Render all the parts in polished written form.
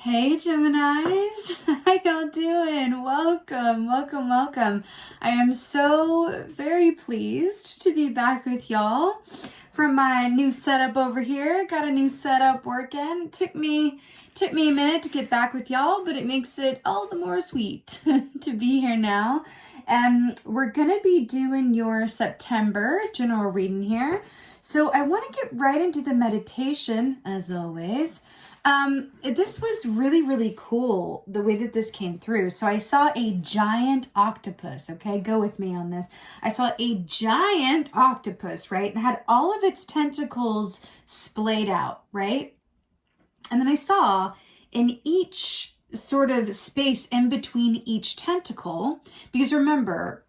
Hey Geminis, how y'all doing? Welcome, welcome, welcome. I am so very pleased to be back with y'all from my new setup over here. Got a new setup working. Took me a minute to get back with y'all, but it makes it all the more sweet to be here now. And we're gonna be doing your September general reading here. So I want to get right into the meditation as always. This was really cool, the way that this came through. So I saw a giant octopus, okay? Go with me on this. I saw a giant octopus, right? And had all of its tentacles splayed out, right? And then I saw in each sort of space in between each tentacle, because remember,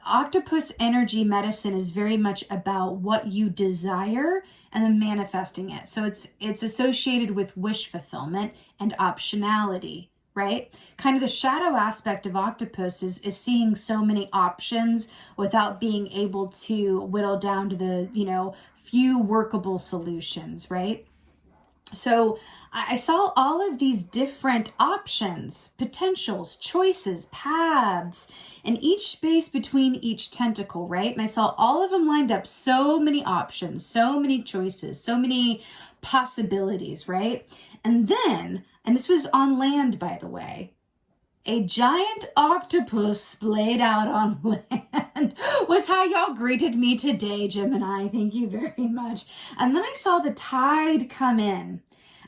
octopus energy medicine is very much about what you desire and then manifesting it. So it's associated with wish fulfillment and optionality, right? Kind of the shadow aspect of octopus is seeing so many options without being able to whittle down to the, few workable solutions, right? So I saw all of these different options, potentials, choices, paths, in each space between each tentacle, right? And I saw all of them lined up, so many options, so many choices, so many possibilities, right? And this was on land, by the way, a giant octopus splayed out on land was how y'all greeted me today, Gemini. Thank you very much. And then I saw the tide come in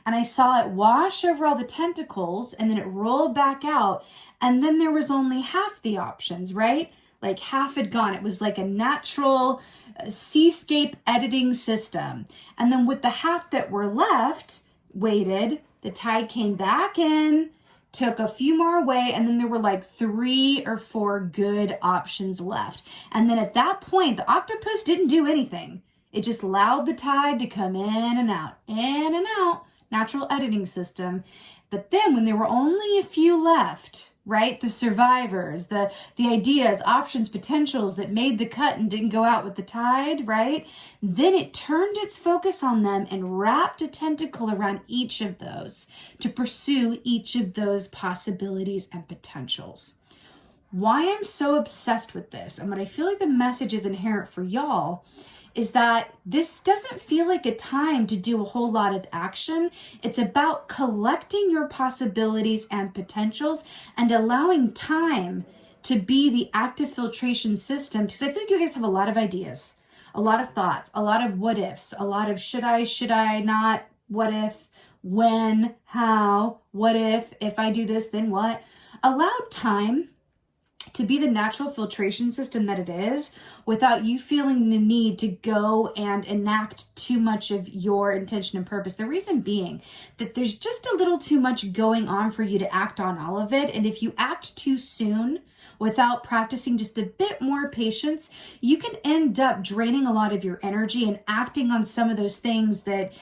and I saw it wash over all the tentacles and then it rolled back out. And then there was only half the options, right? Like half had gone. It was like a natural seascape editing system. And then with the half that were left, waited, the tide came back in, took a few more away, and then there were like 3 or 4 good options left. And then at that point, the octopus didn't do anything. It just allowed the tide to come in and out, natural editing system. But then when there were only a few left, right, the survivors, the ideas, options, potentials that made the cut and didn't go out with the tide, right, then it turned its focus on them and wrapped a tentacle around each of those to pursue each of those possibilities and potentials. Why I'm so obsessed with this, and what I feel like the message is inherent for y'all, is that this doesn't feel like a time to do a whole lot of action. It's about collecting your possibilities and potentials and allowing time to be the active filtration system. Because I feel like you guys have a lot of ideas, a lot of thoughts, a lot of what ifs, a lot of should I not, what if, when, how, what if I do this, then what? Allow time to be the natural filtration system that it is without you feeling the need to go and enact too much of your intention and purpose. The reason being that there's just a little too much going on for you to act on all of it. And if you act too soon without practicing just a bit more patience, you can end up draining a lot of your energy and acting on some of those things that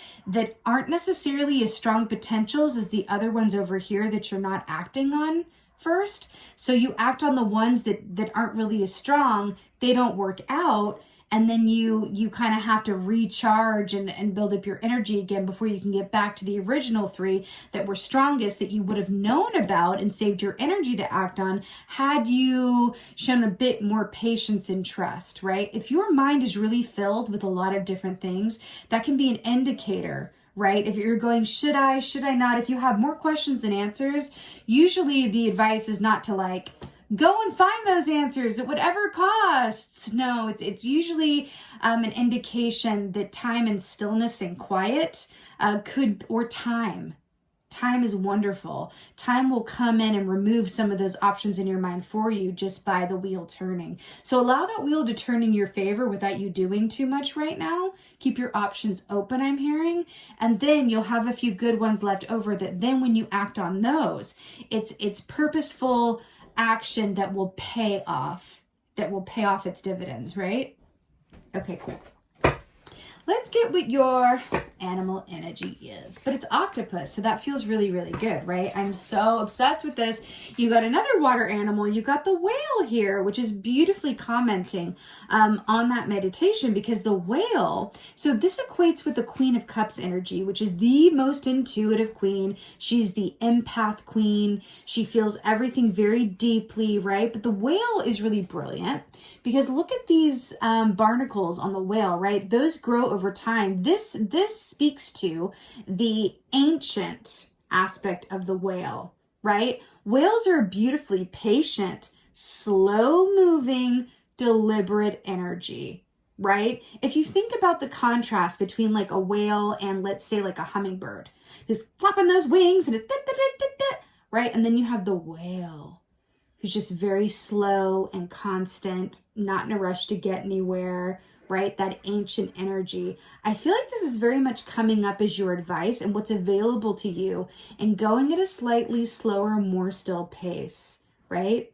aren't necessarily as strong potentials as the other ones over here that you're not acting on first. So you act on the ones that aren't really as strong, they don't work out, and then you kind of have to recharge and build up your energy again before you can get back to the original 3 that were strongest, that you would have known about and saved your energy to act on had you shown a bit more patience and trust, right? If your mind is really filled with a lot of different things, that can be an indicator, right? If you're going, should I not? If you have more questions than answers, usually the advice is not to like, go and find those answers at whatever costs. No, it's usually an indication that time and stillness and quiet Time is wonderful. Time will come in and remove some of those options in your mind for you just by the wheel turning. So allow that wheel to turn in your favor without you doing too much right now. Keep your options open, I'm hearing. And then you'll have a few good ones left over that then when you act on those, it's purposeful action that will pay off its dividends, right? Okay, cool. Let's get with your animal energy is. But it's octopus, so that feels really, really good, right? I'm so obsessed with this. You got another water animal. You got the whale here, which is beautifully commenting on that meditation, because the whale, so this equates with the Queen of Cups energy, which is the most intuitive queen. She's the empath queen. She feels everything very deeply, right? But the whale is really brilliant because look at these barnacles on the whale, right? Those grow over time. This speaks to the ancient aspect of the whale, right? Whales are beautifully patient, slow moving, deliberate energy, right? If you think about the contrast between like a whale and let's say like a hummingbird, just flapping those wings and right? And then you have the whale who's just very slow and constant, not in a rush to get anywhere, right? That ancient energy. I feel like this is very much coming up as your advice and what's available to you and going at a slightly slower, more still pace, right?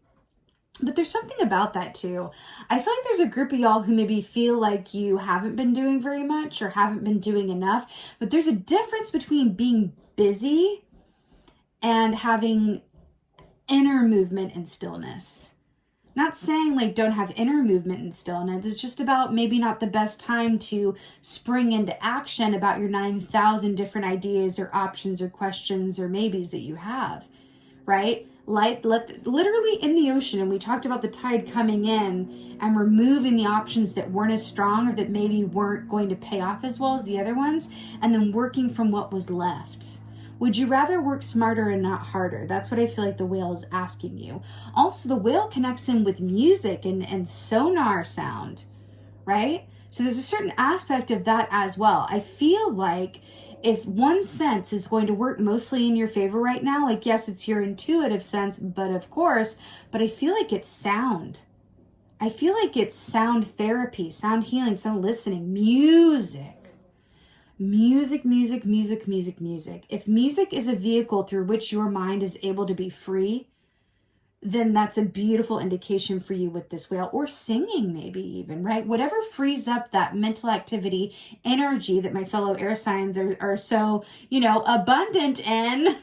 But there's something about that too. I feel like there's a group of y'all who maybe feel like you haven't been doing very much or haven't been doing enough, but there's a difference between being busy and having inner movement and stillness. Not saying like don't have inner movement and stillness. It's just about maybe not the best time to spring into action about your 9,000 different ideas or options or questions or maybes that you have, right? Literally in the ocean, and we talked about the tide coming in and removing the options that weren't as strong or that maybe weren't going to pay off as well as the other ones, and then working from what was left. Would you rather work smarter and not harder? That's what I feel like the whale is asking you. Also, the whale connects in with music and sonar sound, right? So there's a certain aspect of that as well. I feel like if one sense is going to work mostly in your favor right now, like yes, it's your intuitive sense, but I feel like it's sound. I feel like it's sound therapy, sound healing, sound listening, music. Music. If music is a vehicle through which your mind is able to be free, then that's a beautiful indication for you with this whale, or singing maybe even, right? Whatever frees up that mental activity, energy that my fellow air signs are so, abundant in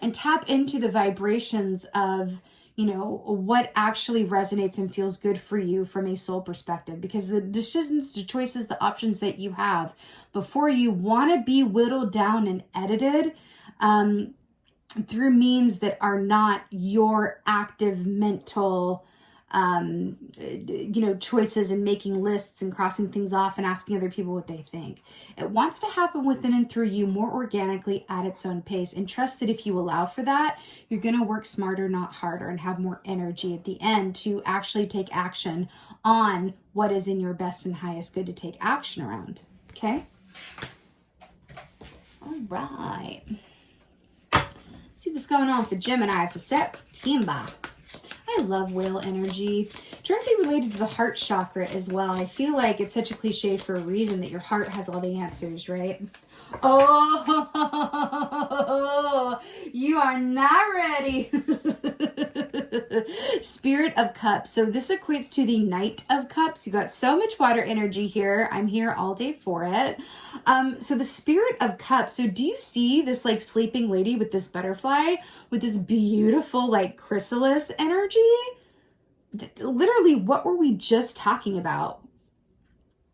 and tap into the vibrations of, what actually resonates and feels good for you from a soul perspective, because the decisions, the choices, the options that you have before you want to be whittled down and edited, through means that are not your active mental, choices and making lists and crossing things off and asking other people what they think. It wants to happen within and through you more organically at its own pace, and trust that if you allow for that, you're going to work smarter, not harder, and have more energy at the end to actually take action on what is in your best and highest good to take action around. Okay? All right. See what's going on for Gemini for September. I love whale energy. Directly related to the heart chakra as well. I feel like it's such a cliche for a reason that your heart has all the answers, right? Oh, you are not ready. Spirit of Cups. So this equates to the Knight of Cups. You got so much water energy here. I'm here all day for it. So the Spirit of Cups. So do you see this like sleeping lady with this butterfly with this beautiful like chrysalis energy? Literally, what were we just talking about?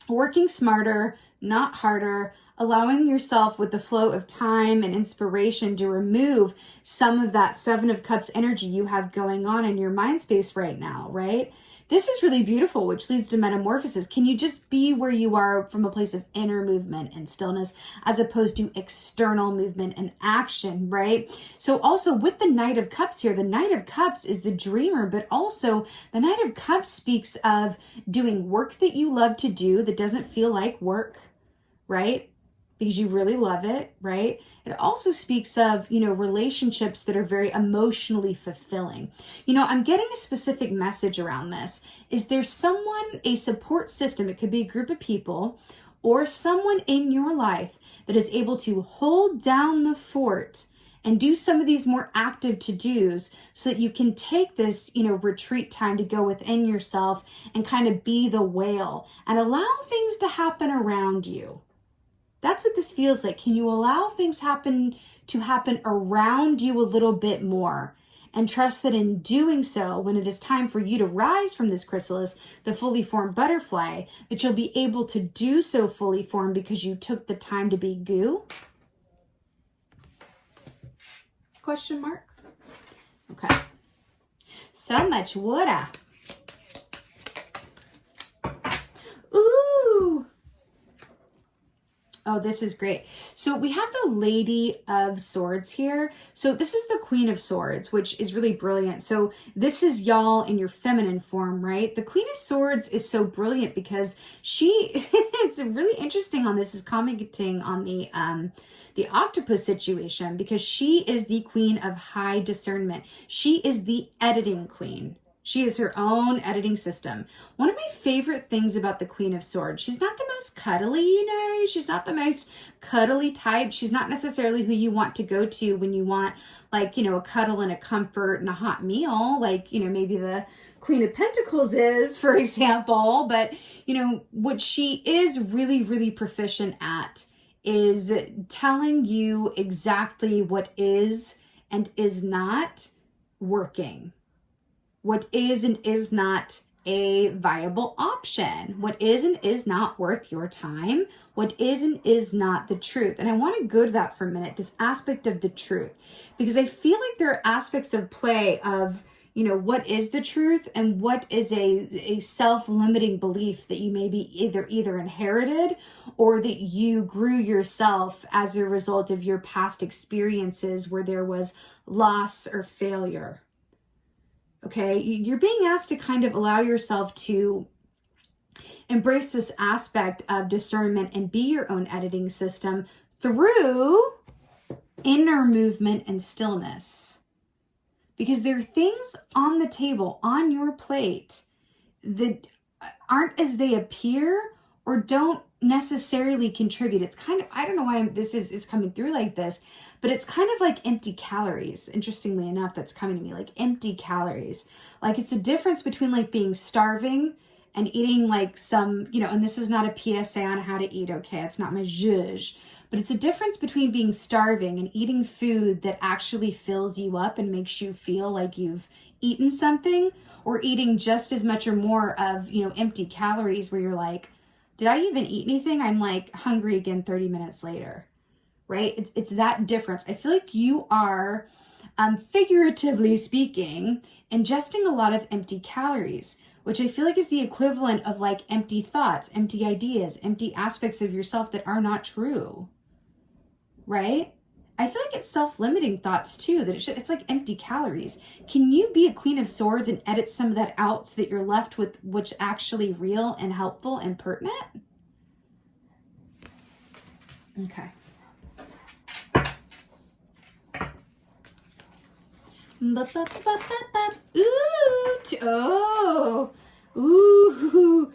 Working smarter, not harder, allowing yourself with the flow of time and inspiration to remove some of that Seven of Cups energy you have going on in your mind space right now, right? This is really beautiful, which leads to metamorphosis. Can you just be where you are from a place of inner movement and stillness as opposed to external movement and action, right? So also with the Knight of Cups here, the Knight of Cups is the dreamer, but also the Knight of Cups speaks of doing work that you love to do that doesn't feel like work, right? Because you really love it, right? It also speaks of, relationships that are very emotionally fulfilling. I'm getting a specific message around this. Is there someone, a support system, it could be a group of people, or someone in your life that is able to hold down the fort and do some of these more active to-dos so that you can take this, retreat time to go within yourself and kind of be the whale and allow things to happen around you. That's what this feels like. Can you allow things to happen around you a little bit more? And trust that in doing so, when it is time for you to rise from this chrysalis, the fully formed butterfly, that you'll be able to do so fully formed because you took the time to be goo? Question mark? Okay. So much water. Ooh. Oh, this is great. So we have the Lady of Swords here. So this is the Queen of Swords, which is really brilliant. So this is y'all in your feminine form, right? The Queen of Swords is so brilliant because it's really interesting on this, is commenting on the octopus situation, because she is the Queen of High Discernment. She is the editing queen. She is her own editing system. One of my favorite things about the Queen of Swords, she's not the most cuddly, you know, she's not the most cuddly type. She's not necessarily who you want to go to when you want, like, you know, a cuddle and a comfort and a hot meal, like, you know, maybe the Queen of Pentacles is, for example. But, you know, what she is really, really proficient at is telling you exactly what is and is not working. What is and is not a viable option. What is and is not worth your time. What is and is not the truth. And I want to go to that for a minute, this aspect of the truth, because I feel like there are aspects of play of, you know, what is the truth and what is a self-limiting belief that you maybe either inherited or that you grew yourself as a result of your past experiences where there was loss or failure. Okay, you're being asked to kind of allow yourself to embrace this aspect of discernment and be your own editing system through inner movement and stillness. Because there are things on the table, on your plate, that aren't as they appear or don't necessarily contribute. It's kind of, I don't know why this is coming through like this, but it's kind of like empty calories. Interestingly enough, that's coming to me like empty calories. Like it's the difference between like being starving and eating like some, you know, and this is not a PSA on how to eat, okay? It's not my zhuzh, but it's a difference between being starving and eating food that actually fills you up and makes you feel like you've eaten something, or eating just as much or more of, you know, empty calories where you're like, did I even eat anything? I'm like hungry again 30 minutes later, right? It's that difference. I feel like you are, figuratively speaking, ingesting a lot of empty calories, which I feel like is the equivalent of like empty thoughts, empty ideas, empty aspects of yourself that are not true, right? I feel like it's self-limiting thoughts too, that it's like empty calories. Can you be a Queen of Swords and edit some of that out so that you're left with what's actually real and helpful and pertinent? Okay. Ooh,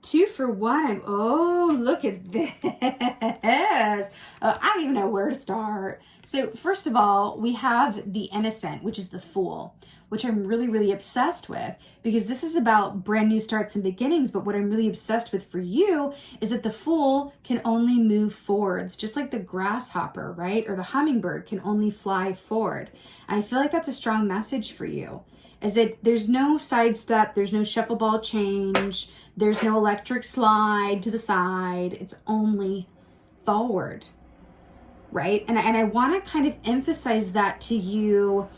2 for 1. Oh, look at this. I don't even know where to start. So first of all, we have the Innocent, which is the Fool, which I'm really, really obsessed with, because this is about brand new starts and beginnings. But what I'm really obsessed with for you is that the Fool can only move forwards, just like the grasshopper, right? Or the hummingbird can only fly forward. And I feel like that's a strong message for you. Is that there's no sidestep, there's no shuffle ball change, there's no electric slide to the side. It's only forward, right? And I want to kind of emphasize that to you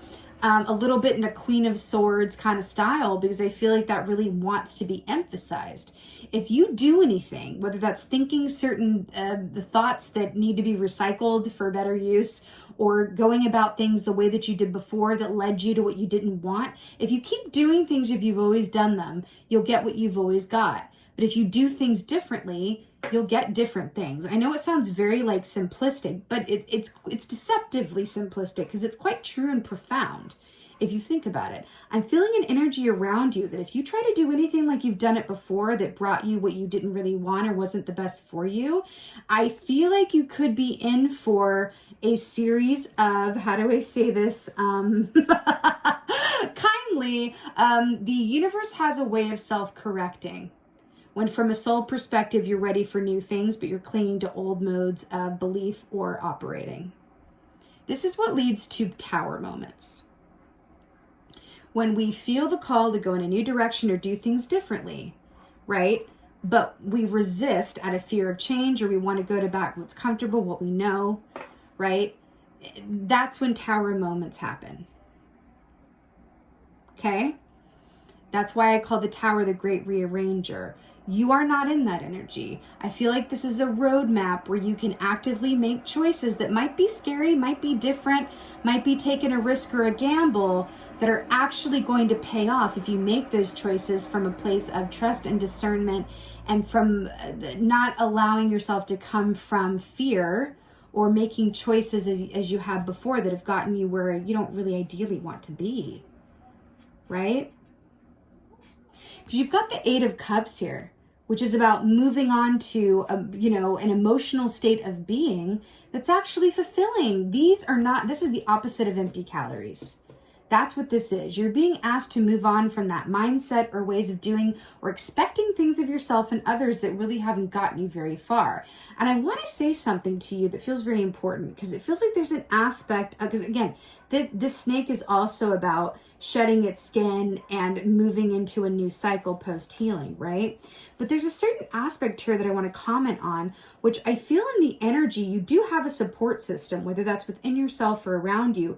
a little bit in a Queen of Swords kind of style, because I feel like that really wants to be emphasized. If you do anything, whether that's thinking certain the thoughts that need to be recycled for better use, or going about things the way that you did before that led you to what you didn't want, if you keep doing things if you've always done them, you'll get what you've always got. But if you do things differently, you'll get different things. I know it sounds very like simplistic, but it's deceptively simplistic, because it's quite true and profound if you think about it. I'm feeling an energy around you that if you try to do anything like you've done it before that brought you what you didn't really want or wasn't the best for you, I feel like you could be in for a series of, how do I say this kindly, the universe has a way of self-correcting, When from a soul perspective, you're ready for new things, but you're clinging to old modes of belief or operating. This is what leads to tower moments. When we feel the call to go in a new direction or do things differently, right? But we resist out of fear of change, or we want to go to back what's comfortable, what we know, right? That's when tower moments happen. Okay? That's why I call the tower the great rearranger. You are not in that energy. I feel like this is a roadmap where you can actively make choices that might be scary, might be different, might be taking a risk or a gamble, that are actually going to pay off if you make those choices from a place of trust and discernment, and from not allowing yourself to come from fear or making choices as you have before that have gotten you where you don't really ideally want to be, right? Because you've got the Eight of Cups here, which is about moving on to, an emotional state of being that's actually fulfilling. This is the opposite of empty calories. That's what this is. You're being asked to move on from that mindset or ways of doing or expecting things of yourself and others that really haven't gotten you very far. And I want to say something to you that feels very important, because it feels like there's an aspect, because again, this snake is also about shedding its skin and moving into a new cycle post-healing, right? But there's a certain aspect here that I want to comment on, which I feel in the energy, you do have a support system, whether that's within yourself or around you.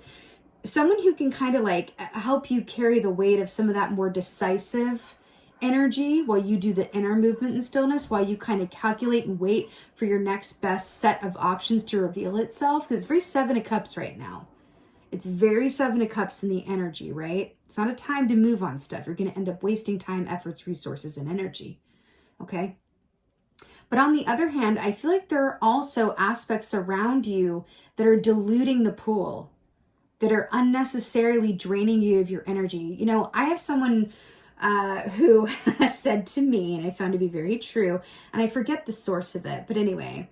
Someone who can kind of like help you carry the weight of some of that more decisive energy while you do the inner movement and stillness, while you kind of calculate and wait for your next best set of options to reveal itself. Because it's very Seven of Cups right now. It's very Seven of Cups in the energy, right? It's not a time to move on stuff. You're going to end up wasting time, efforts, resources, and energy. Okay? But on the other hand, I feel like there are also aspects around you that are diluting the pool, that are unnecessarily draining you of your energy. You know, I have someone who has said to me, and I found to be very true, and I forget the source of it, but anyway,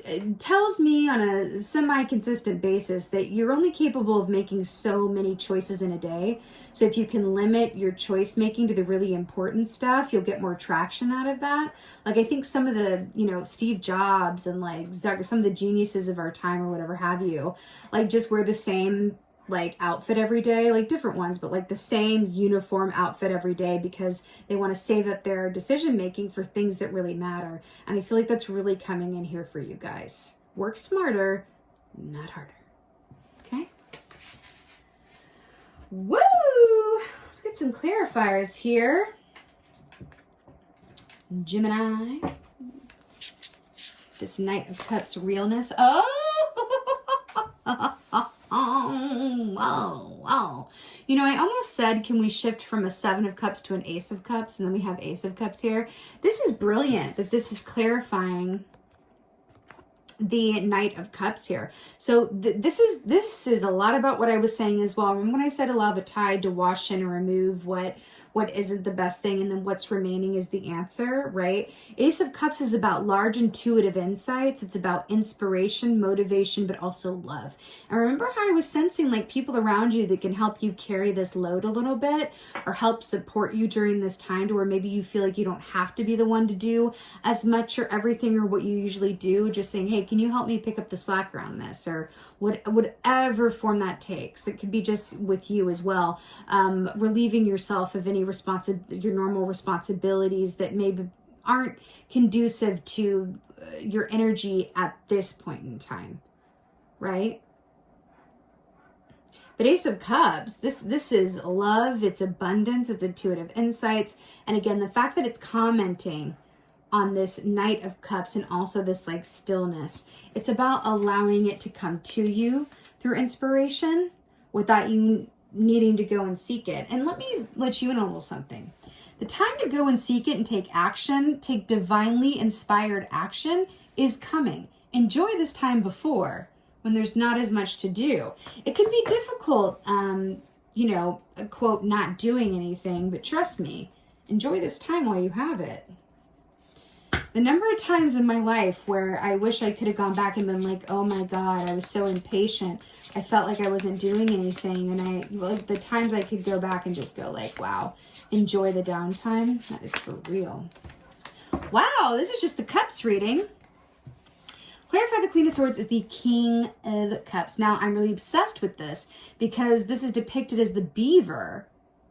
it tells me on a semi-consistent basis that you're only capable of making so many choices in a day. So if you can limit your choice making to the really important stuff, you'll get more traction out of that. Like, I think some of the, Steve Jobs and like some of the geniuses of our time or whatever have you, like just wear the same like outfit every day, like different ones, but like the same uniform outfit every day, because they want to save up their decision making for things that really matter. And I feel like that's really coming in here for you guys. Work smarter, not harder. Okay. Woo! Let's get some clarifiers here. Gemini. This Knight of Cups realness. Oh! Oh. I almost said, can we shift from a Seven of Cups to an Ace of Cups? And then we have Ace of Cups here. This is brilliant that this is clarifying the Knight of Cups here. So this is a lot about what I was saying as well. Remember when I said allow the tide to wash in and remove what isn't the best thing, and then what's remaining is the answer, right? Ace of Cups is about large intuitive insights. It's about inspiration, motivation, but also love. And remember how I was sensing like people around you that can help you carry this load a little bit, or help support you during this time, to where maybe you feel like you don't have to be the one to do as much or everything or what you usually do. Just saying, hey, can you help me pick up the slack around this, or whatever form that takes. It could be just with you as well, relieving yourself of any your normal responsibilities that maybe aren't conducive to your energy at this point in time, right? But Ace of Cups, this is love, it's abundance, it's intuitive insights, and again, the fact that it's commenting on this Knight of Cups and also this like stillness, it's about allowing it to come to you through inspiration without you needing to go and seek it. And let me let you in a little something. The time to go and seek it and take action, take divinely inspired action, is coming. Enjoy this time before, when there's not as much to do. It can be difficult, quote, not doing anything, but trust me, enjoy this time while you have it. The number of times in my life where I wish I could have gone back and been like, oh my God, I was so impatient. I felt like I wasn't doing anything. And the times I could go back and just go like, wow, enjoy the downtime. That is for real. Wow, this is just the Cups reading. Clarify the Queen of Swords is the King of Cups. Now, I'm really obsessed with this because this is depicted as the beaver,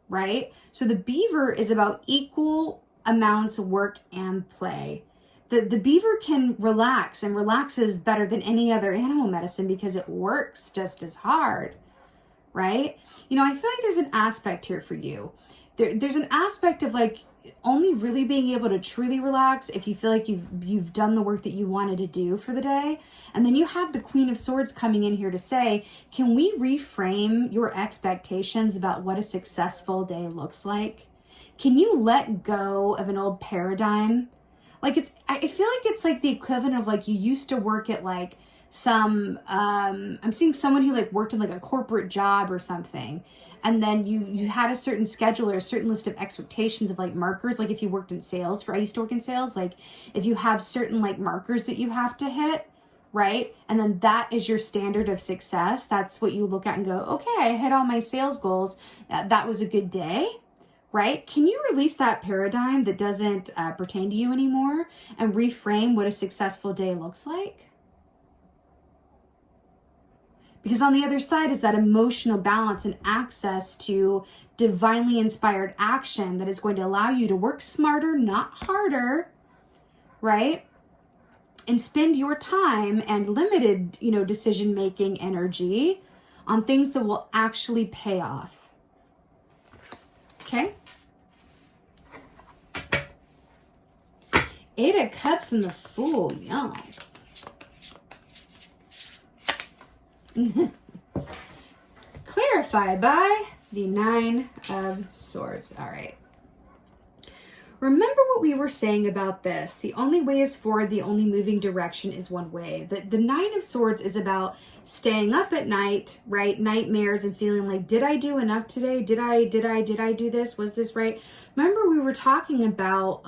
right? So the beaver is about equal amounts of work and play. The beaver can relax and relaxes better than any other animal medicine because it works just as hard, right? You know, I feel like there's an aspect here for you. There's an aspect of like only really being able to truly relax if you feel like you've done the work that you wanted to do for the day. And then you have the Queen of Swords coming in here to say, can we reframe your expectations about what a successful day looks like? Can you let go of an old paradigm? Like I feel like it's like the equivalent of like you used to work at like some, I'm seeing someone who like worked in like a corporate job or something. And then you had a certain schedule or a certain list of expectations of like markers. Like if you worked in sales, I used to work in sales, like if you have certain like markers that you have to hit, right? And then that is your standard of success. That's what you look at and go, okay, I hit all my sales goals. That was a good day. Right? Can you release that paradigm that doesn't pertain to you anymore and reframe what a successful day looks like? Because on the other side is that emotional balance and access to divinely inspired action that is going to allow you to work smarter, not harder, right? And spend your time and limited, decision-making energy on things that will actually pay off. Okay? Eight of Cups and the Fool. Yum. Clarify by the Nine of Swords. All right. Remember what we were saying about this. The only way is forward. The only moving direction is one way. The Nine of Swords is about staying up at night, right? Nightmares and feeling like, did I do enough today? Did I do this? Was this right? Remember we were talking about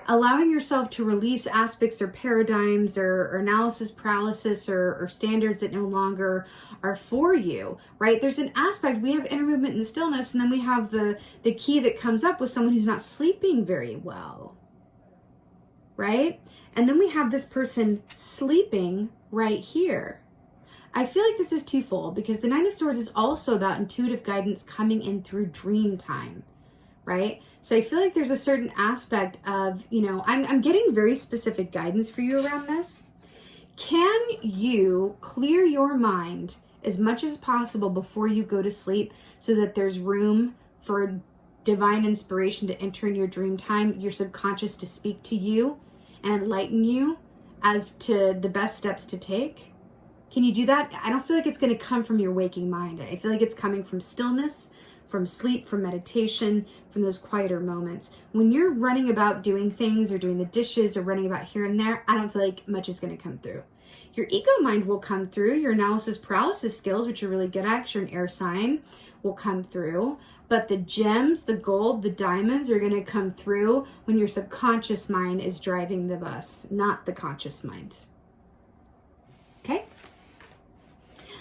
allowing yourself to release aspects or paradigms or analysis paralysis or standards that no longer are for you, right? There's an aspect, we have inner movement and stillness, and then we have the key that comes up with someone who's not sleeping very well, right? And then we have this person sleeping right here. I feel like this is twofold because the Nine of Swords is also about intuitive guidance coming in through dream time. Right? So I feel like there's a certain aspect of, I'm getting very specific guidance for you around this. Can you clear your mind as much as possible before you go to sleep so that there's room for divine inspiration to enter in your dream time, your subconscious to speak to you and enlighten you as to the best steps to take? Can you do that? I don't feel like it's going to come from your waking mind. I feel like it's coming from stillness, from sleep, from meditation, from those quieter moments. When you're running about doing things or doing the dishes or running about here and there, I don't feel like much is going to come through. Your ego mind will come through. Your analysis paralysis skills, which you're really good at, 'cause you're an air sign, will come through. But the gems, the gold, the diamonds are going to come through when your subconscious mind is driving the bus, not the conscious mind. Okay?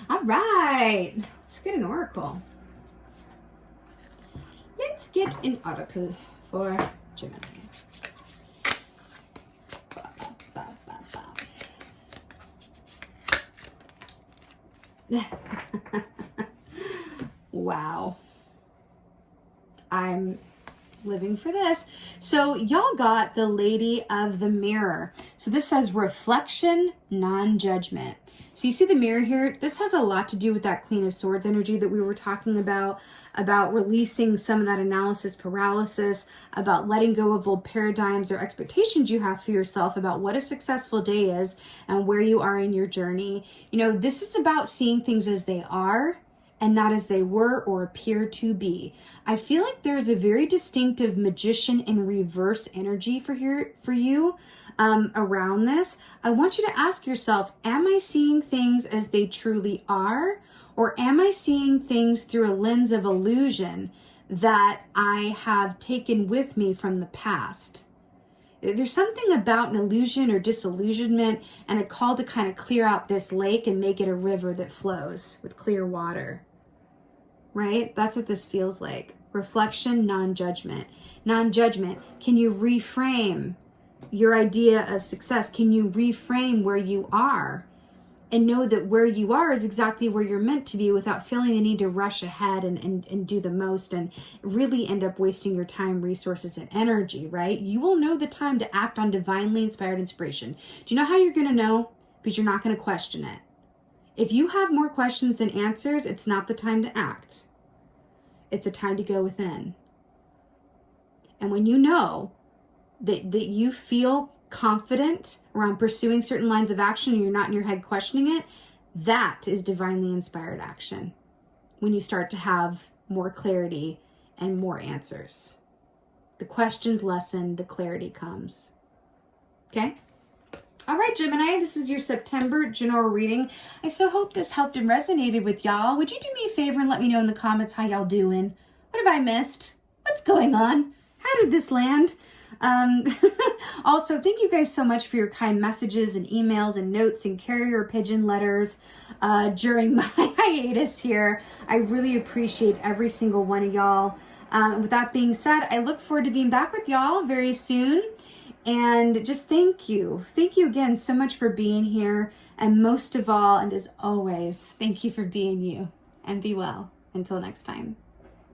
All right. Let's get an oracle. Let's get an oracle for Gemini. Wow. I'm living for this. So y'all got the Lady of the Mirror. So this says reflection, non-judgment. So you see the mirror here? This has a lot to do with that Queen of Swords energy that we were talking about releasing some of that analysis paralysis, about letting go of old paradigms or expectations you have for yourself about what a successful day is and where you are in your journey. This is about seeing things as they are and not as they were or appear to be. I feel like there's a very distinctive magician in reverse energy for you around this. I want you to ask yourself, am I seeing things as they truly are? Or am I seeing things through a lens of illusion that I have taken with me from the past? There's something about an illusion or disillusionment and a call to kind of clear out this lake and make it a river that flows with clear water. Right? That's what this feels like. Reflection, non-judgment. Non-judgment. Can you reframe your idea of success? Can you reframe where you are and know that where you are is exactly where you're meant to be without feeling the need to rush ahead and do the most and really end up wasting your time, resources, and energy, right? You will know the time to act on divinely inspired inspiration. Do you know how you're going to know? Because you're not going to question it. If you have more questions than answers, it's not the time to act. It's a time to go within. And when you know that you feel confident around pursuing certain lines of action and you're not in your head questioning it, that is divinely inspired action. When you start to have more clarity and more answers. The questions lessen, the clarity comes. Okay? All right, Gemini, this was your September general reading. I so hope this helped and resonated with y'all. Would you do me a favor and let me know in the comments how y'all doing? What have I missed? What's going on? How did this land? Also, thank you guys so much for your kind messages and emails and notes and carrier pigeon letters during my hiatus here. I really appreciate every single one of y'all. With that being said, I look forward to being back with y'all very soon. And just thank you. Thank you again so much for being here. And most of all, and as always, thank you for being you. And be well. Until next time.